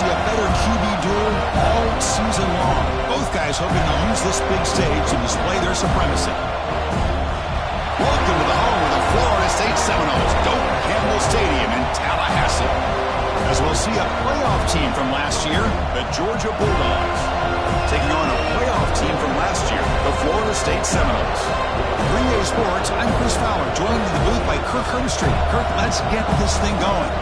see a better QB duel all season long. Both guys hoping to use this big stage to display their supremacy. Welcome to the home of the Florida State Seminoles, Doak Campbell Stadium in Tallahassee. As we'll see a playoff team from last year, the Georgia Bulldogs, taking on a playoff team from last year, the Florida State Seminoles. Green Day Sports, I'm Chris Fowler, joined in the booth by Kirk Herbstreit. Kirk, let's get this thing going.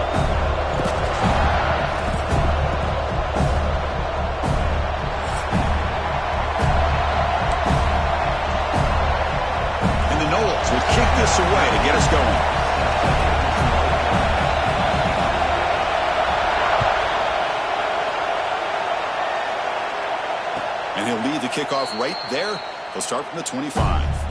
And the Noles will kick this away to get us going. And he'll lead the kickoff right there. He'll start from the 25.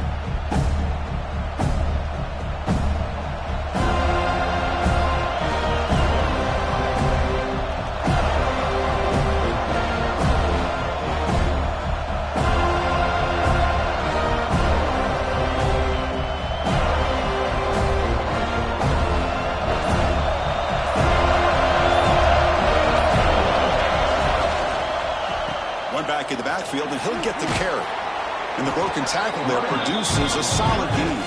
Back in the backfield, and he'll get the carry. And the broken tackle there produces a solid gain.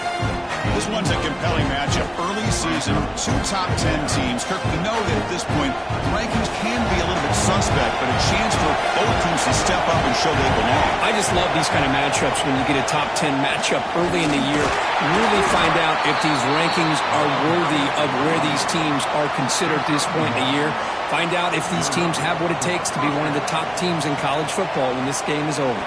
This one's a compelling matchup. Early season, two top 10 teams. Kirk, we know that at this point, rankings can be a little bit suspect, but a chance for both teams to step up and show they belong. I just love these kind of matchups when you get a top 10 matchup early in the year. Really find out if these rankings are worthy of where these teams are considered at this point in the year. Find out if these teams have what it takes to be one of the top teams in college football when this game is over.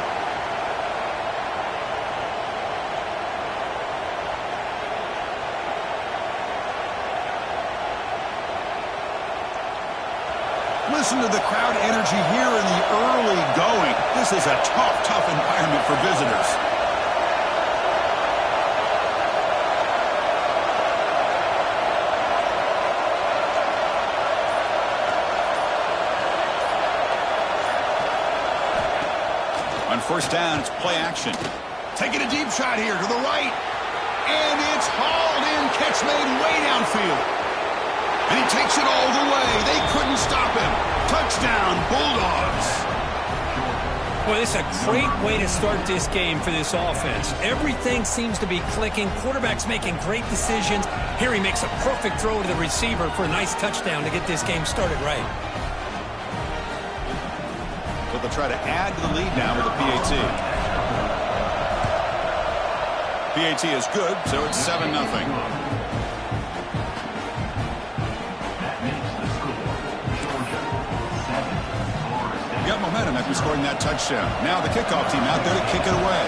Listen to the crowd energy here in the early going. This is a tough environment for visitors. On first down, it's play action. Taking a deep shot here to the right. And it's hauled in. Catch made way downfield. And he takes it all the way. They couldn't stop him. Touchdown, Bulldogs. Well, this is a great way to start this game for this offense. Everything seems to be clicking. Quarterback's making great decisions. Here he makes a perfect throw to the receiver for a nice touchdown to get this game started right. But they'll try to add to the lead now with a PAT. PAT is good, so it's 7-0. Got momentum after scoring that touchdown. Now the kickoff team out there to kick it away.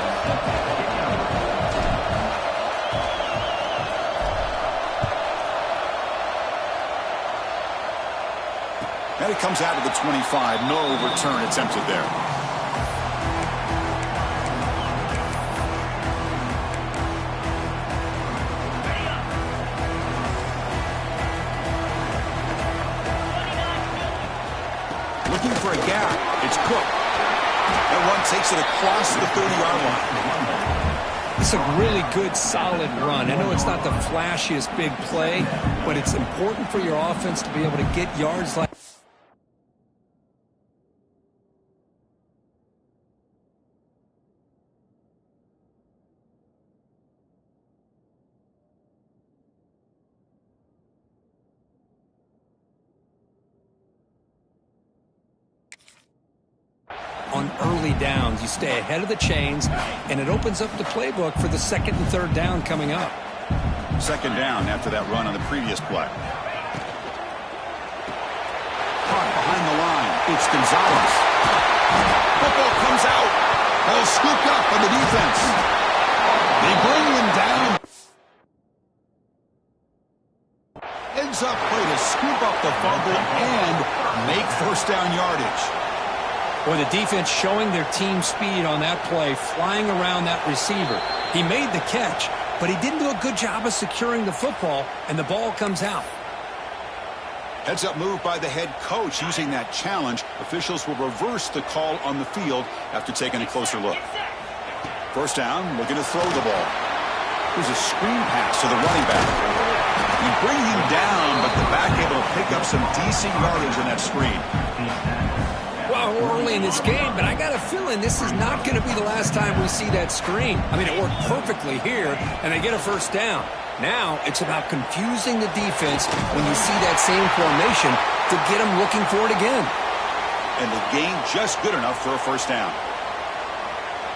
And it comes out of the 25. No return attempted there. Looking for a gap. It's Cook. That one takes it across the 30-yard line. It's a really good, solid run. I know it's not the flashiest big play, but it's important for your offense to be able to get yards like on early downs. You stay ahead of the chains, and it opens up the playbook for the second and third down coming up. Second down after that run on the previous play. Caught behind the line. It's Gonzalez. Football comes out. Ball scooped up on the defense. They bring him down. Ends up play to scoop up the fumble and make first down yardage. Boy, the defense showing their team speed on that play, flying around that receiver. He made the catch, but he didn't do a good job of securing the football, and the ball comes out. Heads-up move by the head coach using that challenge. Officials will reverse the call on the field after taking a closer look. First down, looking to throw the ball. Here's a screen pass to the running back. You bring him down, but the back able to pick up some decent yardage on that screen. Well, we're early in this game, but I got a feeling this is not going to be the last time we see that screen. I mean, it worked perfectly here, and they get a first down. Now it's about confusing the defense when you see that same formation to get them looking for it again. And the gain just good enough for a first down.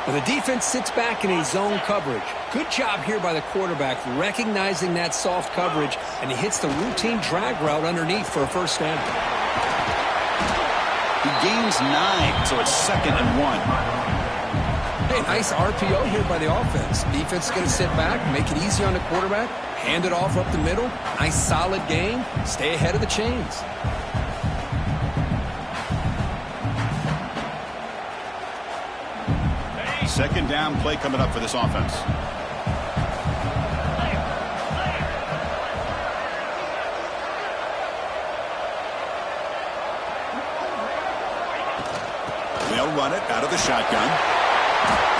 Well, the defense sits back in a zone coverage. Good job here by the quarterback recognizing that soft coverage, and he hits the routine drag route underneath for a first down. He gains 9, so it's 2nd and 1. Hey, nice RPO here by the offense. Defense is going to sit back, make it easy on the quarterback, hand it off up the middle. Nice solid gain. Stay ahead of the chains. Second down play coming up for this offense. They'll run it out of the shotgun.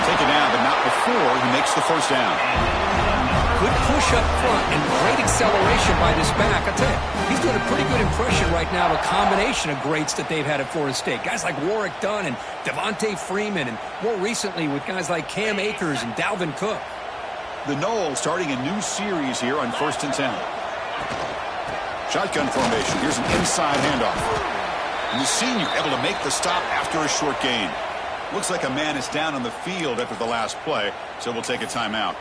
Take it down, but not before he makes the first down. Good push up front and great acceleration by this back. I tell you, he's doing a pretty good impression right now of a combination of greats that they've had at Florida State. Guys like Warwick Dunn and Devontae Freeman, and more recently with guys like Cam Akers and Dalvin Cook. The Noles starting a new series here on 1st and 10. Shotgun formation. Here's an inside handoff. And the senior able to make the stop after a short gain. Looks like a man is down on the field after the last play, so we'll take a timeout.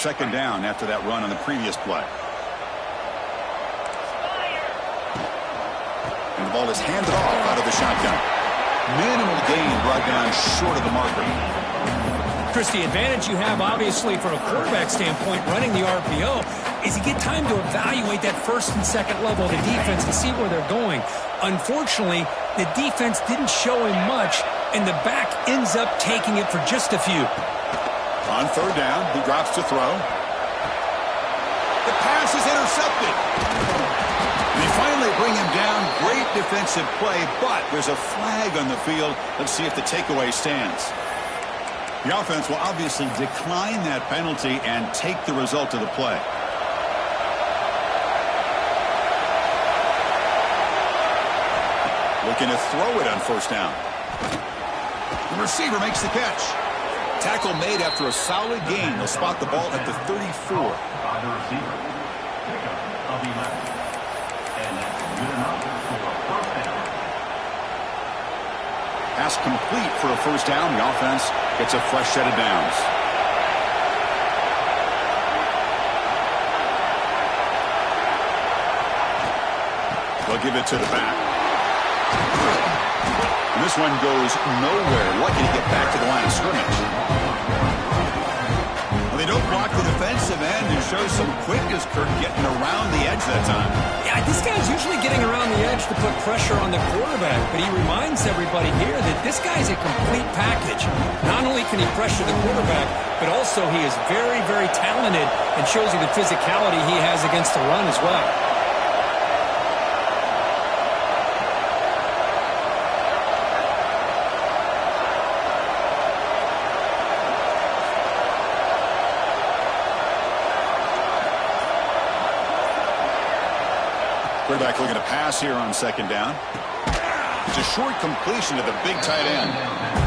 Second down after that run on the previous play. And the ball is handed off out of the shotgun. Minimal gain brought down short of the marker. Chris, the advantage you have, obviously, from a quarterback standpoint, running the RPO, is you get time to evaluate that first and second level of the defense and see where they're going. Unfortunately, the defense didn't show him much, and the back ends up taking it for just a few. On third down, he drops to throw. The pass is intercepted. They finally bring him down. Great defensive play, but there's a flag on the field. Let's see if the takeaway stands. The offense will obviously decline that penalty and take the result of the play. Looking to throw it on first down. The receiver makes the catch. Tackle made after a solid gain. They'll spot the ball at the 34. Pass complete for a first down. The offense gets a fresh set of downs. They'll give it to the back. And this one goes nowhere. Lucky to get back to the line of scrimmage. Well, they don't block the defensive end and show some quickness, Kirk, getting around the edge that time. Yeah, this guy's usually getting around the edge to put pressure on the quarterback, but he reminds everybody here that this guy's a complete package. Not only can he pressure the quarterback, but also he is very, very talented and shows you the physicality he has against the run as well. Quarterback looking to pass here on second down. It's a short completion to the big tight end.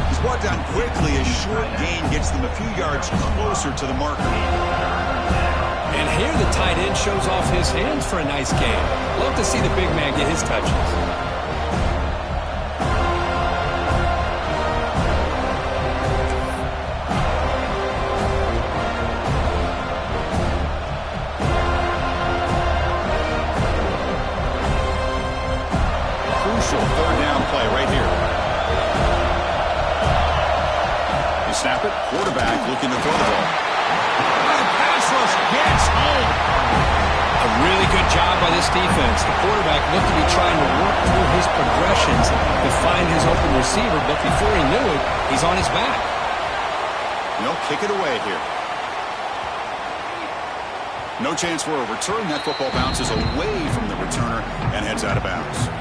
He's brought down quickly. A short gain gets them a few yards closer to the marker. And here the tight end shows off his hands for a nice gain. Love to see the big man get his touches. Third down play right here. They snap it. Quarterback looking to throw the ball. And pass rush gets home. A really good job by this defense. The quarterback looked to be trying to work through his progressions to find his open receiver, but before he knew it, he's on his back. They'll kick it away here. No chance for a return. That football bounces away from the returner and heads out of bounds.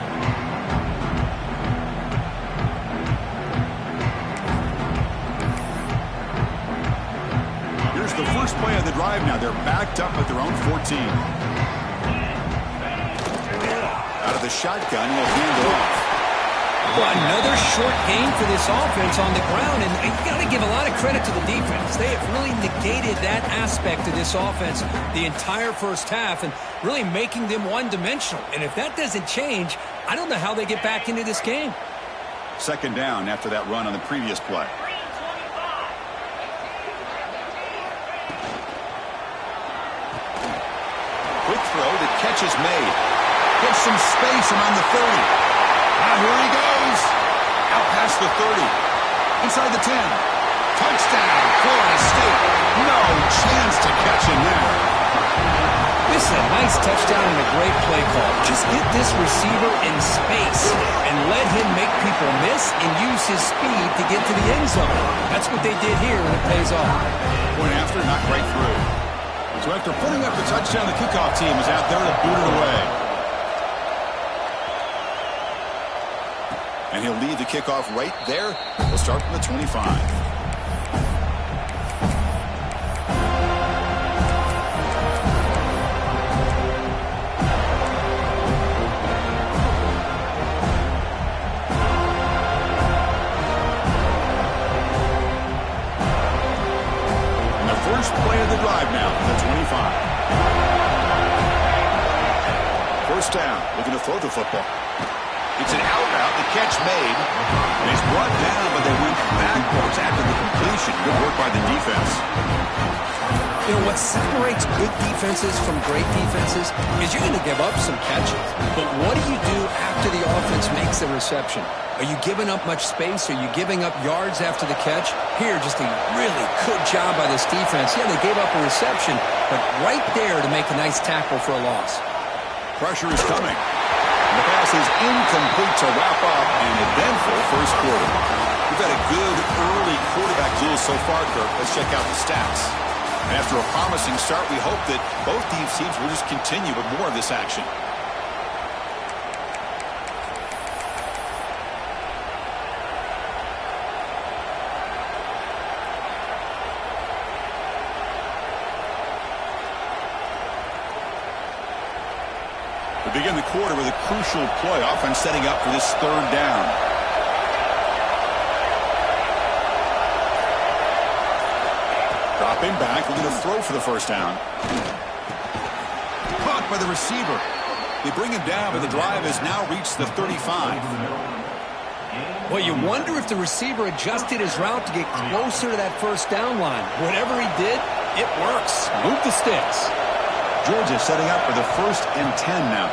The first play of the drive now. They're backed up at their own 14. the shotgun. He'll hand it off. Well, another short gain for this offense on the ground, and you got to give a lot of credit to the defense. They have really negated that aspect of this offense the entire first half and really making them one-dimensional. And if that doesn't change, I don't know how they get back into this game. Second down after that run on the previous play. Quick throw, the catch is made. Gets some space around the 30. Now here he goes. Out past the 30. Inside the 10. Touchdown, Florida State. No chance to catch him there. This is a nice touchdown and a great play call. Just get this receiver in space and let him make people miss and use his speed to get to the end zone. That's what they did here, and it pays off. Point after, not right through. So after putting up the touchdown, the kickoff team is out there to boot it away. And he'll lead the kickoff right there. We'll start from the 25. First play of the drive now, the 25. First down, looking to throw the football. It's an out route, the catch made. And he's brought down, but they went backwards after the completion. Good work by the defense. You know, what separates good defenses from great defenses is you're going to give up some catches. But what do you do after the offense makes the reception? Are you giving up much space? Are you giving up yards after the catch? Here, just a really good job by this defense. Yeah, they gave up a reception, but right there to make a nice tackle for a loss. Pressure is coming. The pass is incomplete to wrap up an eventful first quarter. We've had a good early quarterback duel so far, Kirk. Let's check out the stats. And after a promising start, we hope that both these teams will just continue with more of this action. We begin the quarter with a crucial play. Offense setting up for this third down. Dropping back, we're going to throw for the first down. Caught by the receiver. They bring him down, but the drive has now reached the 35. Well, you wonder if the receiver adjusted his route to get closer to that first down line. Whatever he did, it works. Move the sticks. Georgia setting up for the 1st and 10 now.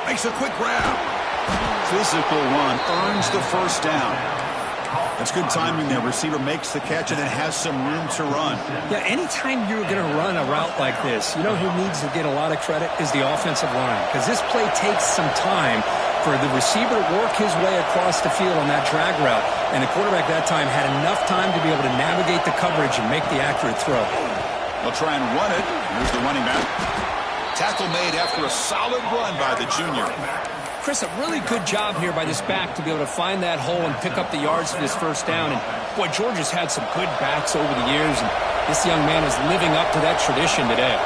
Makes a quick grab. Physical run earns the first down. That's good timing there. Receiver makes the catch and then has some room to run. Yeah, anytime you're going to run a route like this, you know who needs to get a lot of credit is the offensive line. Because this play takes some time for the receiver to work his way across the field on that drag route. And the quarterback that time had enough time to be able to navigate the coverage and make the accurate throw. They'll try and run it. Here's the running back. Tackle made after a solid run by the junior. Chris, a really good job here by this back to be able to find that hole and pick up the yards for this first down. And, boy, Georgia's had some good backs over the years, and this young man is living up to that tradition today.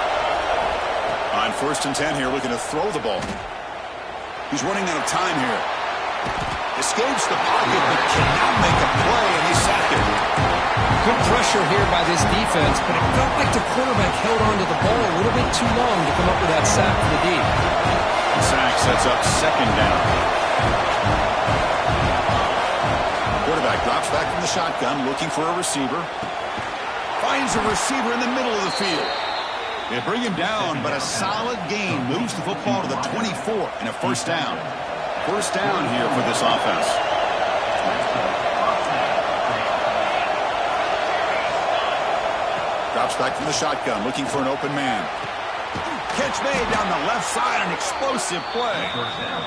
On 1st and 10 here, looking to throw the ball. He's running out of time here. Escapes the pocket, but cannot make a play, and he's sacked it. Good pressure here by this defense, but it felt like the quarterback held onto the ball a little bit too long to come up with that sack for the D. The sack sets up 2nd down. Quarterback drops back from the shotgun, looking for a receiver. Finds a receiver in the middle of the field. They bring him down, but a solid gain moves the football to the 24 and a first down. First down here for this offense. Drops back from the shotgun, looking for an open man. Catch made down the left side, an explosive play.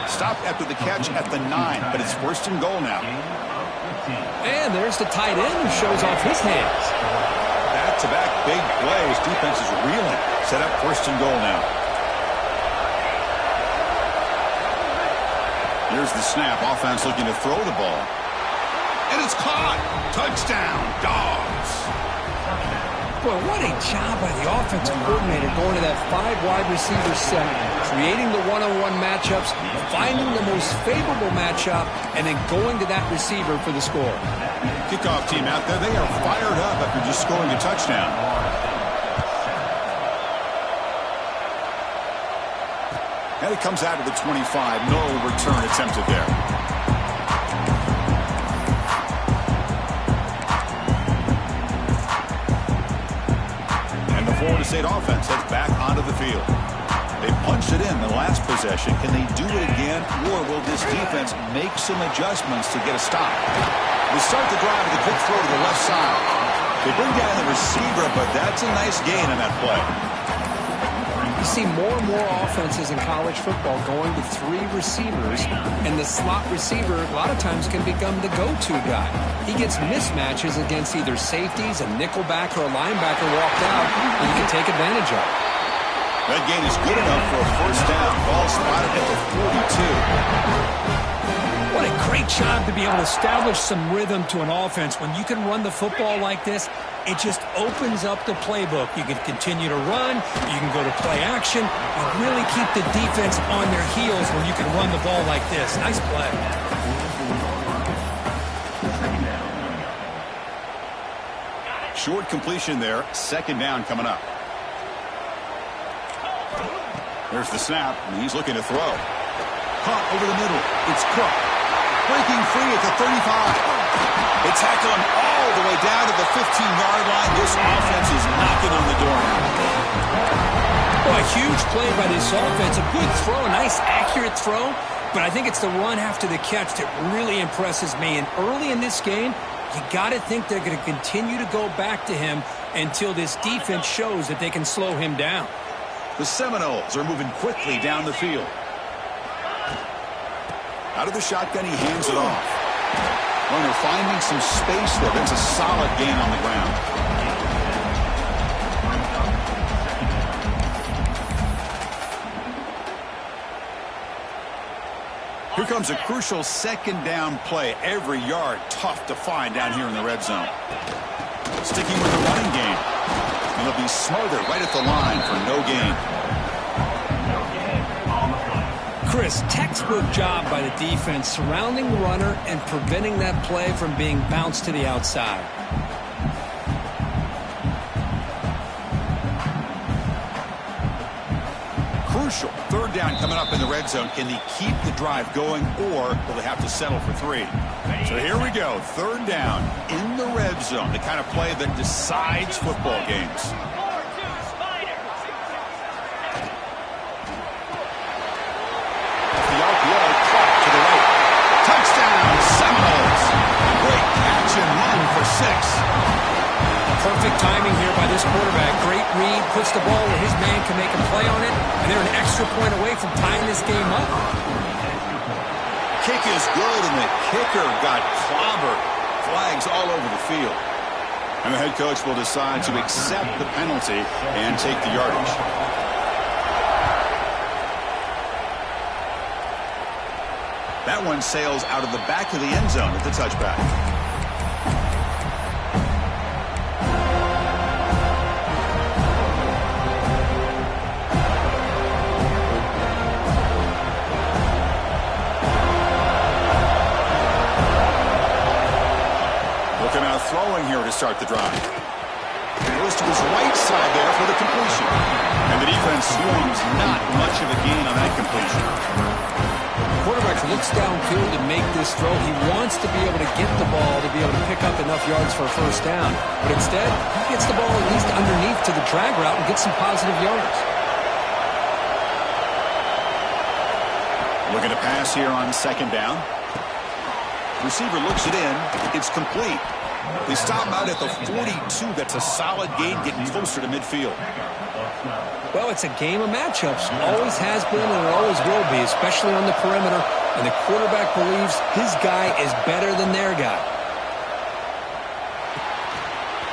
Stopped after the catch at the 9, but it's 1st and goal now. And there's the tight end who shows off his hands. Back-to-back big plays. Defense is reeling. Set up 1st and goal now. Here's the snap. Offense looking to throw the ball. And it's caught. Touchdown, Dogs. Boy, what a job by the offensive coordinator going to that 5 wide receiver set, creating the one-on-one matchups, finding the most favorable matchup, and then going to that receiver for the score. Kickoff team out there, they are fired up after just scoring a touchdown. And it comes out to the 25. No return attempted there. Florida State offense heads back onto the field. They punched it in the last possession. Can they do it again, or will this defense make some adjustments to get a stop? They start the drive with a quick throw to the left side. They bring down the receiver, but that's a nice gain on that play. You see more and more offenses in college football going to 3 receivers, and the slot receiver a lot of times can become the go-to guy. He gets mismatches against either safeties, a nickelback, or a linebacker walked out, and you can take advantage of it. That gain is good enough for a first down. Ball spotted at the 42. What a great job to be able to establish some rhythm to an offense. When you can run the football like this, it just opens up the playbook. You can continue to run. You can go to play action. You really keep the defense on their heels when you can run the ball like this. Nice play. Short completion there. Second down coming up. There's the snap, and he's looking to throw. Caught over the middle. It's Cook. Breaking free at the 35. They tackle him all the way down to the 15-yard line. This offense is knocking on the door now. Well, a huge play by this offense. A good throw, a nice accurate throw. But I think it's the run after the catch that really impresses me. And early in this game, you got to think they're going to continue to go back to him until this defense shows that they can slow him down. The Seminoles are moving quickly down the field. Out of the shotgun, he hands it off. Well, they're finding some space there. That's a solid gain on the ground. Here comes a crucial second down play. Every yard tough to find down here in the red zone. Sticking with the running game. And they'll be smothered right at the line for no gain. Chris, textbook job by the defense surrounding the runner and preventing that play from being bounced to the outside. Crucial. Third down coming up in the red zone. Can they keep the drive going, or will they have to settle for 3? So here we go. Third down in the red zone. The kind of play that decides football games. Perfect timing here by this quarterback. Great read, puts the ball where his man can make a play on it, and they're an extra point away from tying this game up. Kick is good, and the kicker got clobbered. Flags all over the field. And the head coach will decide to accept the penalty and take the yardage. That one sails out of the back of the end zone at the touchback. Throwing here to start the drive. Goes to his right side there for the completion. And the defense swarms not much of a gain on that completion. The quarterback looks downfield to make this throw. He wants to be able to get the ball to be able to pick up enough yards for a first down. But instead, he gets the ball at least underneath to the drag route and gets some positive yards. Looking to pass here on second down. Receiver looks it in. It's complete. They stop out at the 42. That's a solid gain, getting closer to midfield. Well, it's a game of matchups. Always has been and it always will be, especially on the perimeter. And the quarterback believes his guy is better than their guy.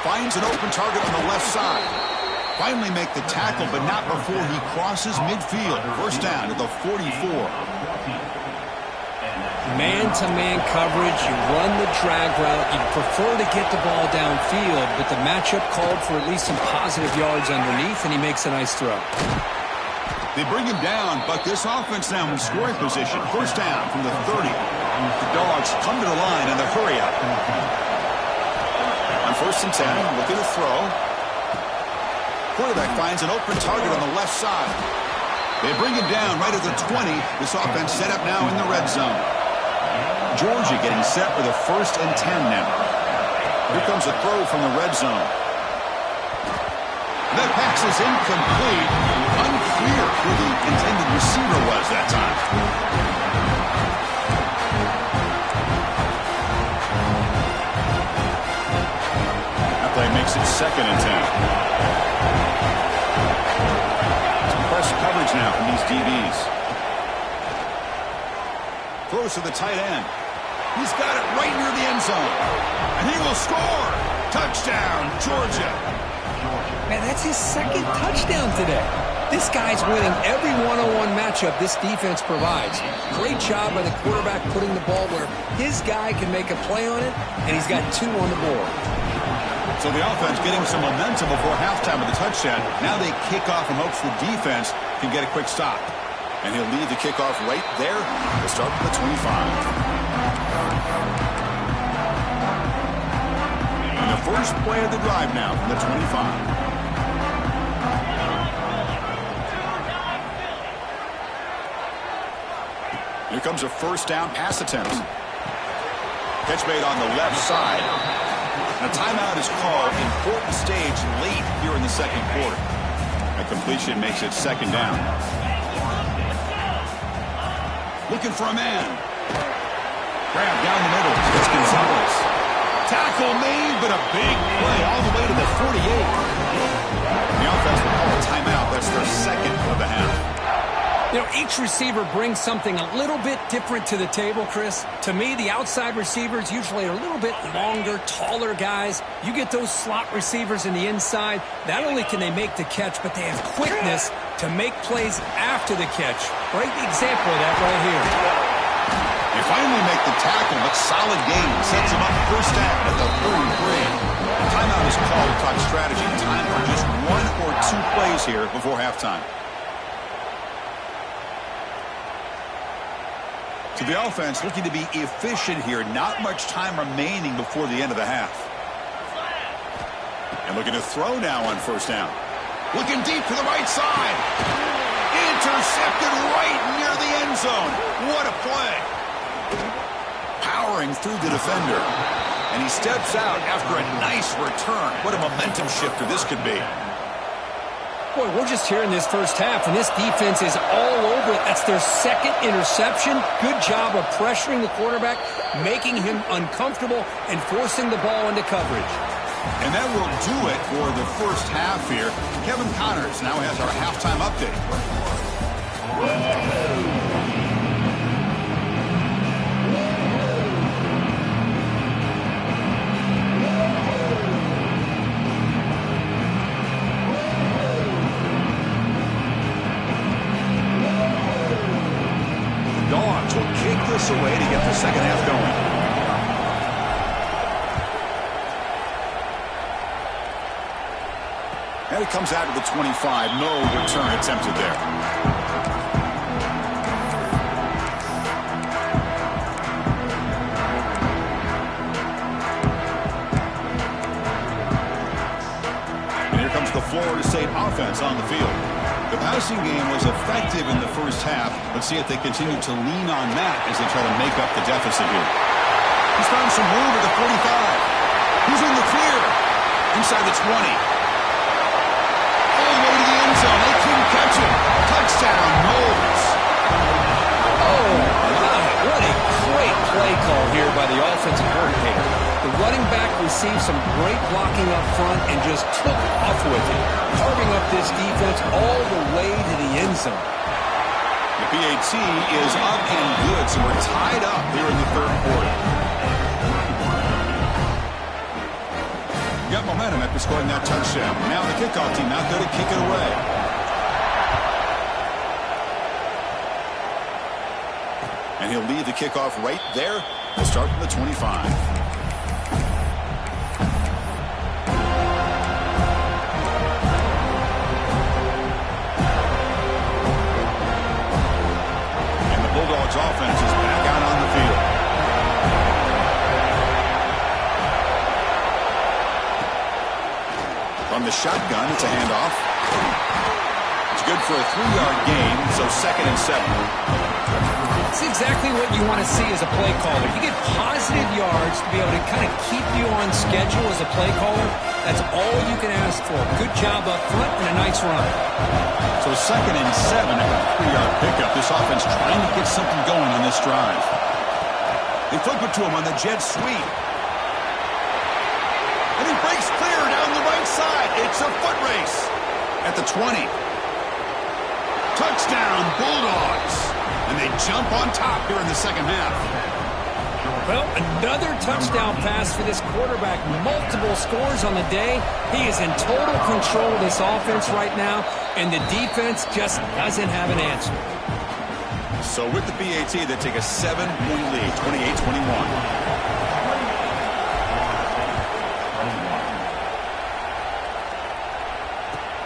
Finds an open target on the left side. Finally make the tackle, but not before he crosses midfield. First down to the 44. Man-to-man coverage, you run the drag route, you prefer to get the ball downfield, but the matchup called for at least some positive yards underneath, and he makes a nice throw. They bring him down, but this offense now in scoring position. First down from the 30. The Dogs come to the line and they hurry up. On 1st and 10, looking to throw. Quarterback finds an open target on the left side. They bring him down right at the 20. This offense set up now in the red zone. Georgia getting set for the 1st and 10 now. Here comes a throw from the red zone. That pass is incomplete. Unclear who the intended receiver was that time. That play makes it 2nd and 10. Some press coverage now from these DBs. Throws to the tight end. He's got it right near the end zone. And he will score. Touchdown, Georgia. Man, that's his 2nd touchdown today. This guy's winning every one-on-one matchup this defense provides. Great job by the quarterback putting the ball where his guy can make a play on it, and he's got 2 on the board. So the offense getting some momentum before halftime with the touchdown. Now they kick off in hopes the defense can get a quick stop. And he'll lead the kickoff right there to start at the 25. And the first play of the drive now from the 25. Here comes a first down pass attempt. Catch made on the left side. And a timeout is called. Important stage late here in the 2nd quarter. A completion makes it 2nd down. Looking for a man. Grab down the middle. It's Gonzalez. Tackle made, but a big play all the way to the 48. The offense will call a timeout. That's their 2nd of the half. You know, each receiver brings something a little bit different to the table, Chris. To me, the outside receivers usually are a little bit longer, taller guys. You get those slot receivers in the inside, not only can they make the catch, but they have quickness to make plays after the catch. Great example of that right here. They finally make the tackle, but solid gain. Sets him up first down at the 33. Timeout is called to talk strategy. Time for just 1 or 2 plays here before halftime. So the offense looking to be efficient here. Not much time remaining before the end of the half. And looking to throw now on first down. Looking deep to the right side. Intercepted right near the end zone. What a play. Powering through the defender. And he steps out after a nice return. What a momentum shifter this could be. Boy, we're just here in this first half, and this defense is all over it. That's their 2nd interception. Good job of pressuring the quarterback, making him uncomfortable, and forcing the ball into coverage. And that will do it for the first half here. Kevin Connors now has our halftime update. Dogs will kick this away to get the 2nd half going. And it comes out to the 25. No return attempted there. And here comes the Florida State offense on the field. The passing game was effective in the first half. Let's see if they continue to lean on that as they try to make up the deficit here. He's found some room at the 45. He's in the clear. Inside the 20. All the way to the end zone. They couldn't catch him. Touchdown, Knowles. Oh, my. What a great play call here by the offensive coordinator. The running back received some great blocking up front and just took off with it, carving up this defense all the way to the end zone. The PAT is up and good, so we're tied up here in the 3rd quarter. Got momentum after scoring that touchdown. Now the kickoff team out there to kick it away. And he'll leave the kickoff right there. We'll start from the 25. Bulldogs offense is back out on the field. From the shotgun, it's a handoff. It's good for a 3-yard gain, so 2nd and 7. It's exactly what you want to see as a play caller. You get positive yards to be able to kind of keep you on schedule as a play caller. That's all you can ask for. Good job up front and a nice run. So 2nd and 7 at a 3-yard pickup. This offense trying to get something going on this drive. They flip it to him on the jet sweep. And he breaks clear down the right side. It's a foot race at the 20. Touchdown, Bulldogs. And they jump on top here in the second half. Well, another touchdown pass for this quarterback. Multiple scores on the day. He is in total control of this offense right now, and the defense just doesn't have an answer. So with the PAT, they take a 7-point lead, 28-21.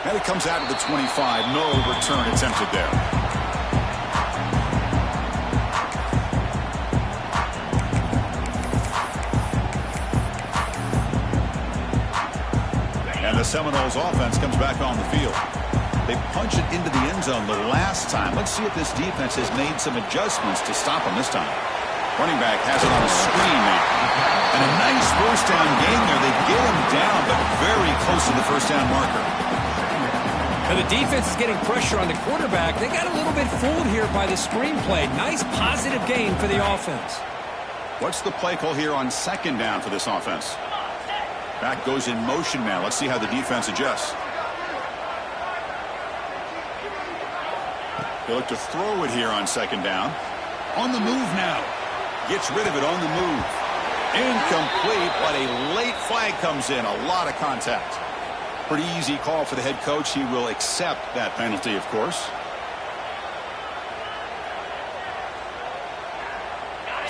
And it comes out of the 25. No return attempted there. The Seminoles offense comes back on the field. They punch it into the end zone the last time. Let's see if this defense has made some adjustments to stop them this time. Running back has it on a screen now. And a nice first down gain there. They get him down, but very close to the first down marker. Now the defense is getting pressure on the quarterback. They got a little bit fooled here by the screen play. Nice positive gain for the offense. What's the play call here on 2nd down for this offense? Back goes in motion now. Let's see how the defense adjusts. They look to throw it here on 2nd down. On the move now. Gets rid of it on the move. Incomplete, but a late flag comes in. A lot of contact. Pretty easy call for the head coach. He will accept that penalty, of course.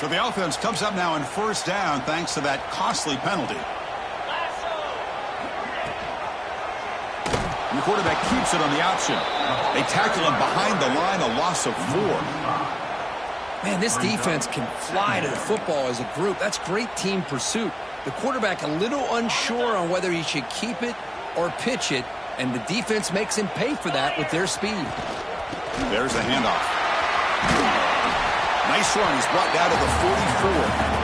So the offense comes up now in 1st down thanks to that costly penalty. And the quarterback keeps it on the option. They tackle him behind the line, a loss of 4. Man, this defense can fly to the football as a group. That's great team pursuit. The quarterback a little unsure on whether he should keep it or pitch it, and the defense makes him pay for that with their speed. There's the handoff. Nice run. He's brought down to the 44.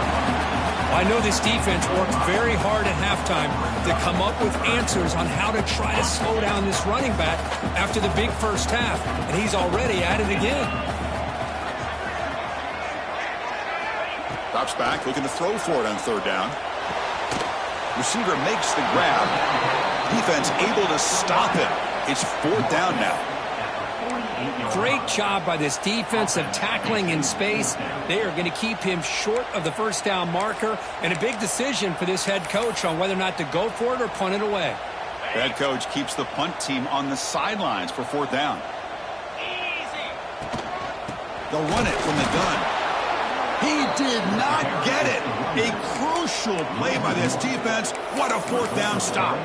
I know this defense worked very hard at halftime to come up with answers on how to try to slow down this running back after the big first half, and he's already at it again. Drops back, looking to throw for it on 3rd down. Receiver makes the grab. Defense able to stop it. It's 4th down now. Great job by this defensive tackling in space. They are going to keep him short of the first down marker, and a big decision for this head coach on whether or not to go for it or punt it away. The head coach keeps the punt team on the sidelines for 4th down. They'll run it from the gun. He did not get it. A crucial play by this defense. What a 4th down stop.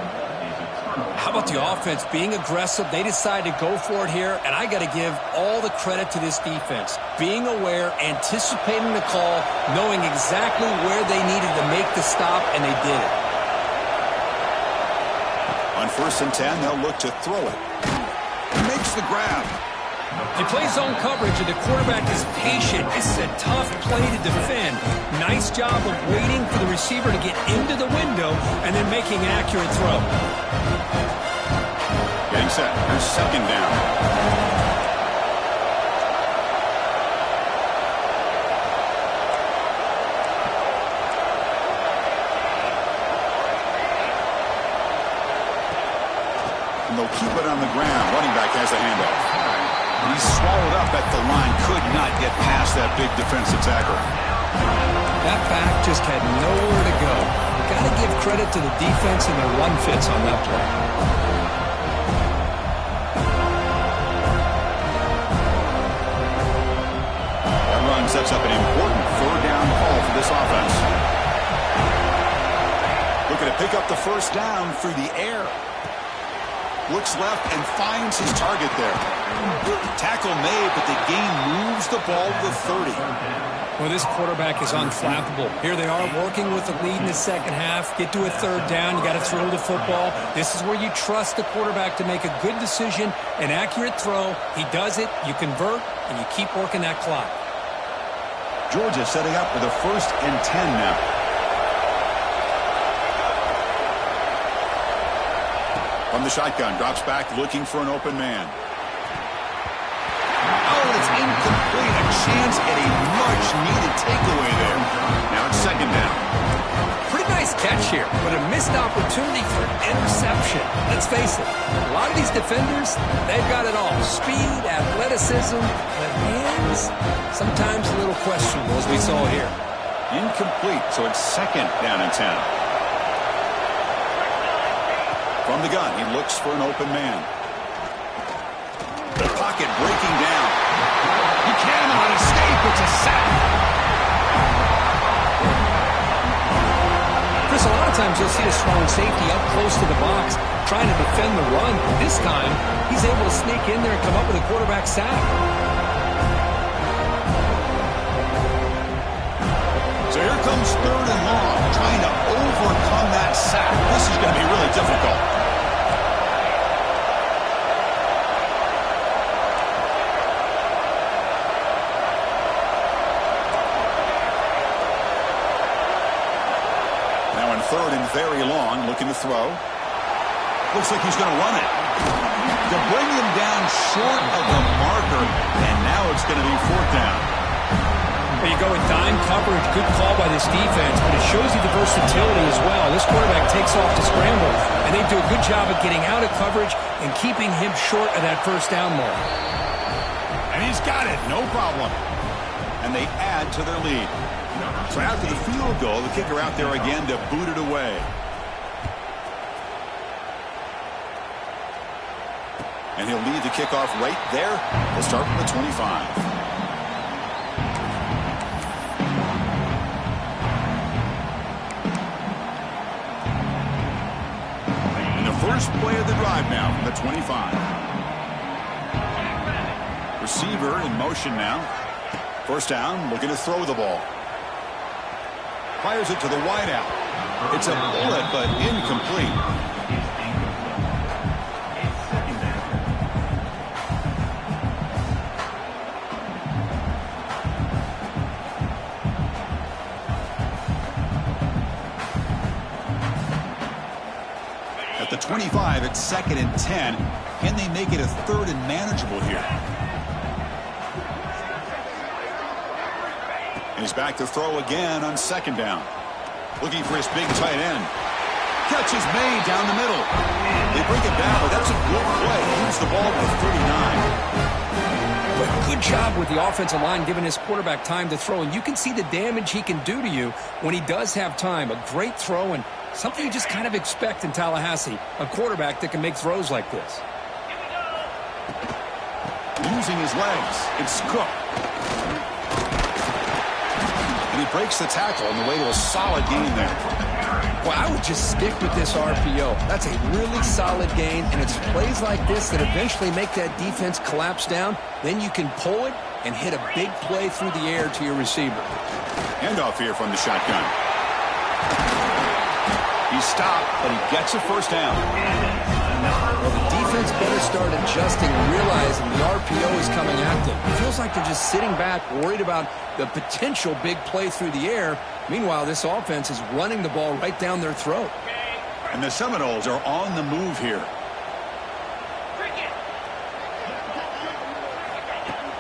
How about the offense being aggressive? They decide to go for it here, and I got to give all the credit to this defense. Being aware, anticipating the call, knowing exactly where they needed to make the stop, and they did it. On 1st and 10, they'll look to throw it. He makes the grab. He plays zone coverage, and the quarterback is patient. This is a tough play to defend. Nice job of waiting for the receiver to get into the window and then making an accurate throw. Getting set. Here's 2nd down. And they'll keep it on the ground. Running back has a handoff. He's swallowed up at the line. Could not get past that big defensive tackle. That back just had nowhere to go. Got to give credit to the defense and their run fits on that play. That run sets up an pick up the first down through the air. Looks left and finds his target there. Tackle made, but the gain moves the ball to the 30. Well, this quarterback is unflappable. Here they are working with the lead in the second half. Get to a third down. You got to throw the football. This is where you trust the quarterback to make a good decision, an accurate throw. He does it, you convert, and you keep working that clock. Georgia setting up with a 1st and 10 now. From the shotgun, drops back looking for an open man. Oh, it's incomplete. A chance at a much-needed takeaway there. Now it's 2nd down. Pretty nice catch here, but a missed opportunity for interception. Let's face it, a lot of these defenders, they've got it all. Speed, athleticism, but hands, sometimes a little questionable, as we saw here. Incomplete, so it's 2nd down and 10. From the gun, he looks for an open man. The pocket breaking down. He cannot escape. It's a sack. Chris, a lot of times you'll see a strong safety up close to the box trying to defend the run. This time, he's able to sneak in there and come up with a quarterback sack. So here comes 3rd and long, trying to overcome that sack. This is going to be really difficult. Now in 3rd and very long, looking to throw. Looks like he's going to run it. To bring him down short of the marker, and now it's going to be 4th down. There you go with dime coverage. Good call by this defense, but it shows you the versatility as well. This quarterback takes off to scramble, and they do a good job of getting out of coverage and keeping him short of that 1st down mark. And he's got it, no problem. And they add to their lead. So after the field goal, the kicker out there again to boot it away. And he'll lead the kickoff right there. He'll start from the 25. First play of the drive now from the 25. Receiver in motion now. 1st down, looking to throw the ball. Fires it to the wideout. It's a bullet, but incomplete. The 25 at 2nd and 10. Can they make it a 3rd and manageable here? And he's back to throw again on 2nd down. Looking for his big tight end. Catch is made down the middle. They bring it down, but that's a good play. Moves the ball to the 39. But good job with the offensive line giving his quarterback time to throw. And you can see the damage he can do to you when he does have time. A great throw and something you just kind of expect in Tallahassee. A quarterback that can make throws like this. Using his legs. It's Cook. And he breaks the tackle on the way to a solid gain there. Well, I would just stick with this RPO. That's a really solid gain, and it's plays like this that eventually make that defense collapse down. Then you can pull it and hit a big play through the air to your receiver. Handoff here from the shotgun. He's stopped, but he gets a 1st down. Well, the defense better start adjusting and realizing the RPO is coming at them. It feels like they're just sitting back, worried about the potential big play through the air. Meanwhile, this offense is running the ball right down their throat. And the Seminoles are on the move here.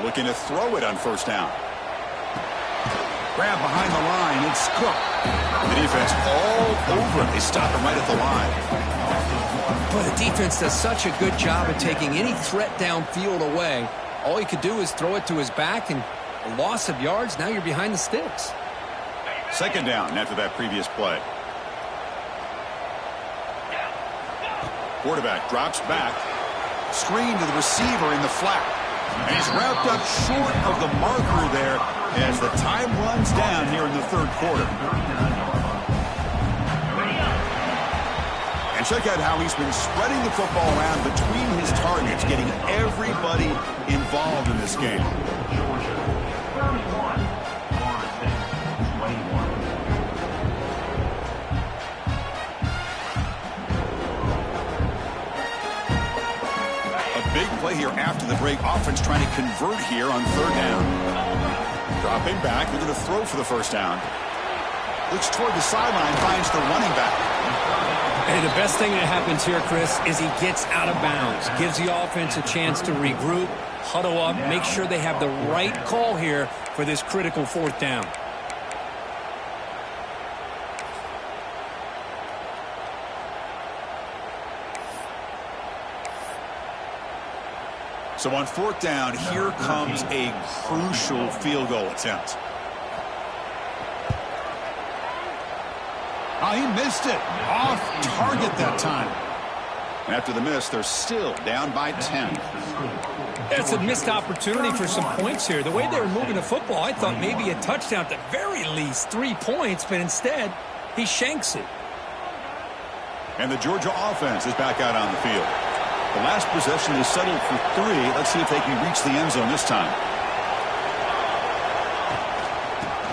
Looking to throw it on 1st down. Grab behind the line. It's Cook. The defense all over it. They stop him right at the line. Boy, the defense does such a good job of taking any threat downfield away. All he could do is throw it to his back, and a loss of yards, now you're behind the sticks. 2nd down after that previous play. Quarterback drops back. Screen to the receiver in the flat. And he's wrapped up short of the marker there as the time runs down here in the 3rd quarter. And check out how he's been spreading the football around between his targets, getting everybody involved in this game. A big play here after the break. Offense trying to convert here on third down. Dropping back. They're going to throw for the first down. Looks toward the sideline, finds the running back. And the best thing that happens here, Chris, is he gets out of bounds. Gives the offense a chance to regroup, huddle up, make sure they have the right call here for this critical fourth down. So on fourth down, here comes a crucial field goal attempt. Oh, he missed it. Off target that time. And after the miss, they're still down by 10. It's a missed opportunity for some points here. The way they were moving the football, I thought maybe a touchdown at the very least, 3 points, but instead, he shanks it. And the Georgia offense is back out on the field. The last possession, they settled for 3. Let's see if they can reach the end zone this time.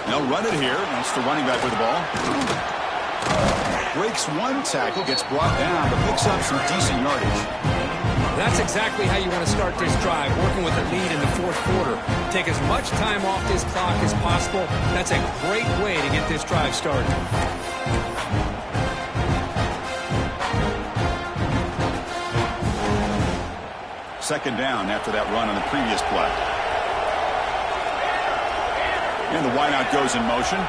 They'll run it here. That's the running back with the ball. Breaks one tackle, gets brought down, but picks up some decent yardage. That's exactly how you want to start this drive, working with a lead in the fourth quarter. Take as much time off this clock as possible. That's a great way to get this drive started. Second down after that run on the previous play. And the wideout goes in motion.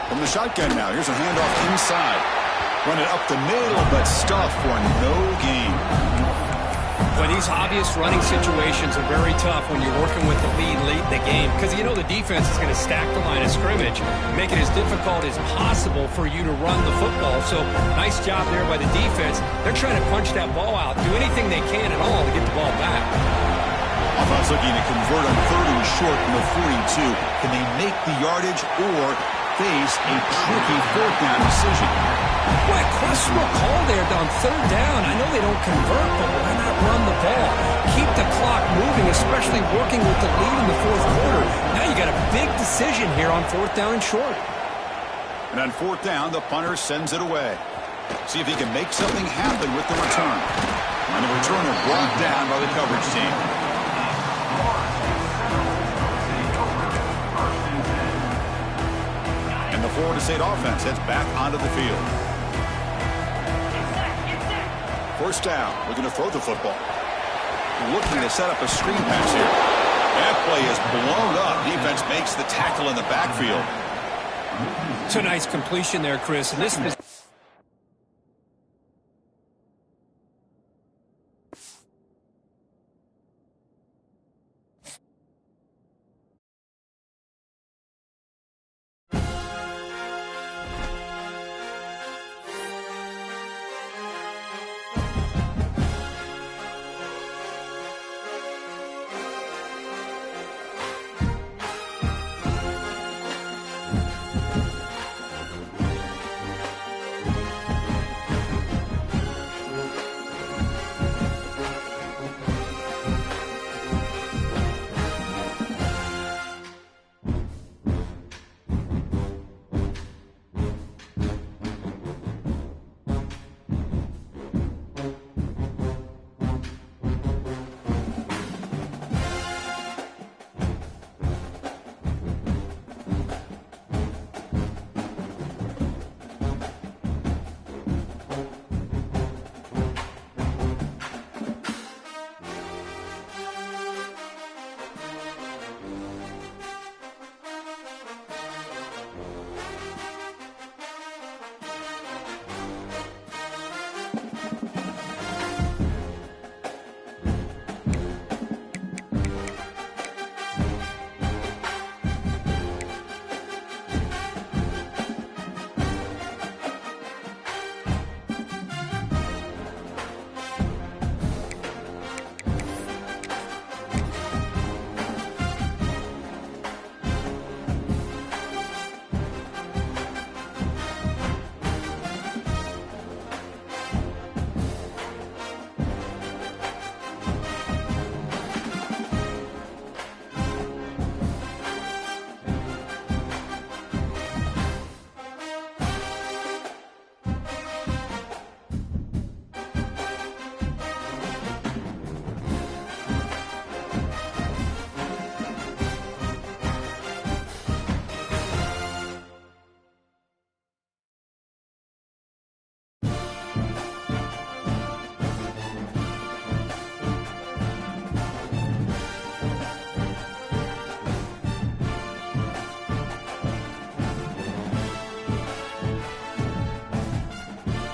From the shotgun now, here's a handoff inside. Run it up the middle, but stuffed for no gain. But these obvious running situations are very tough when you're working with the lead late in the game, because you know the defense is going to stack the line of scrimmage, make it as difficult as possible for you to run the football. So nice job there by the defense. They're trying to punch that ball out, do anything they can at all to get the ball back. Offense looking to convert on third and short from the 42. Can they make the yardage or face a tricky fourth down decision? Boy, questionable call there on third down. I know they don't convert, but why not run the ball? Keep the clock moving, especially working with the lead in the fourth quarter. Now you got a big decision here on fourth down and short. And on fourth down, the punter sends it away. See if he can make something happen with the return. And the returner brought down by the coverage team. The Florida State offense heads back onto the field. First down, looking to throw the football. Looking to set up a screen pass here. That play is blown up. Defense makes the tackle in the backfield. It's a nice completion there, Chris. In this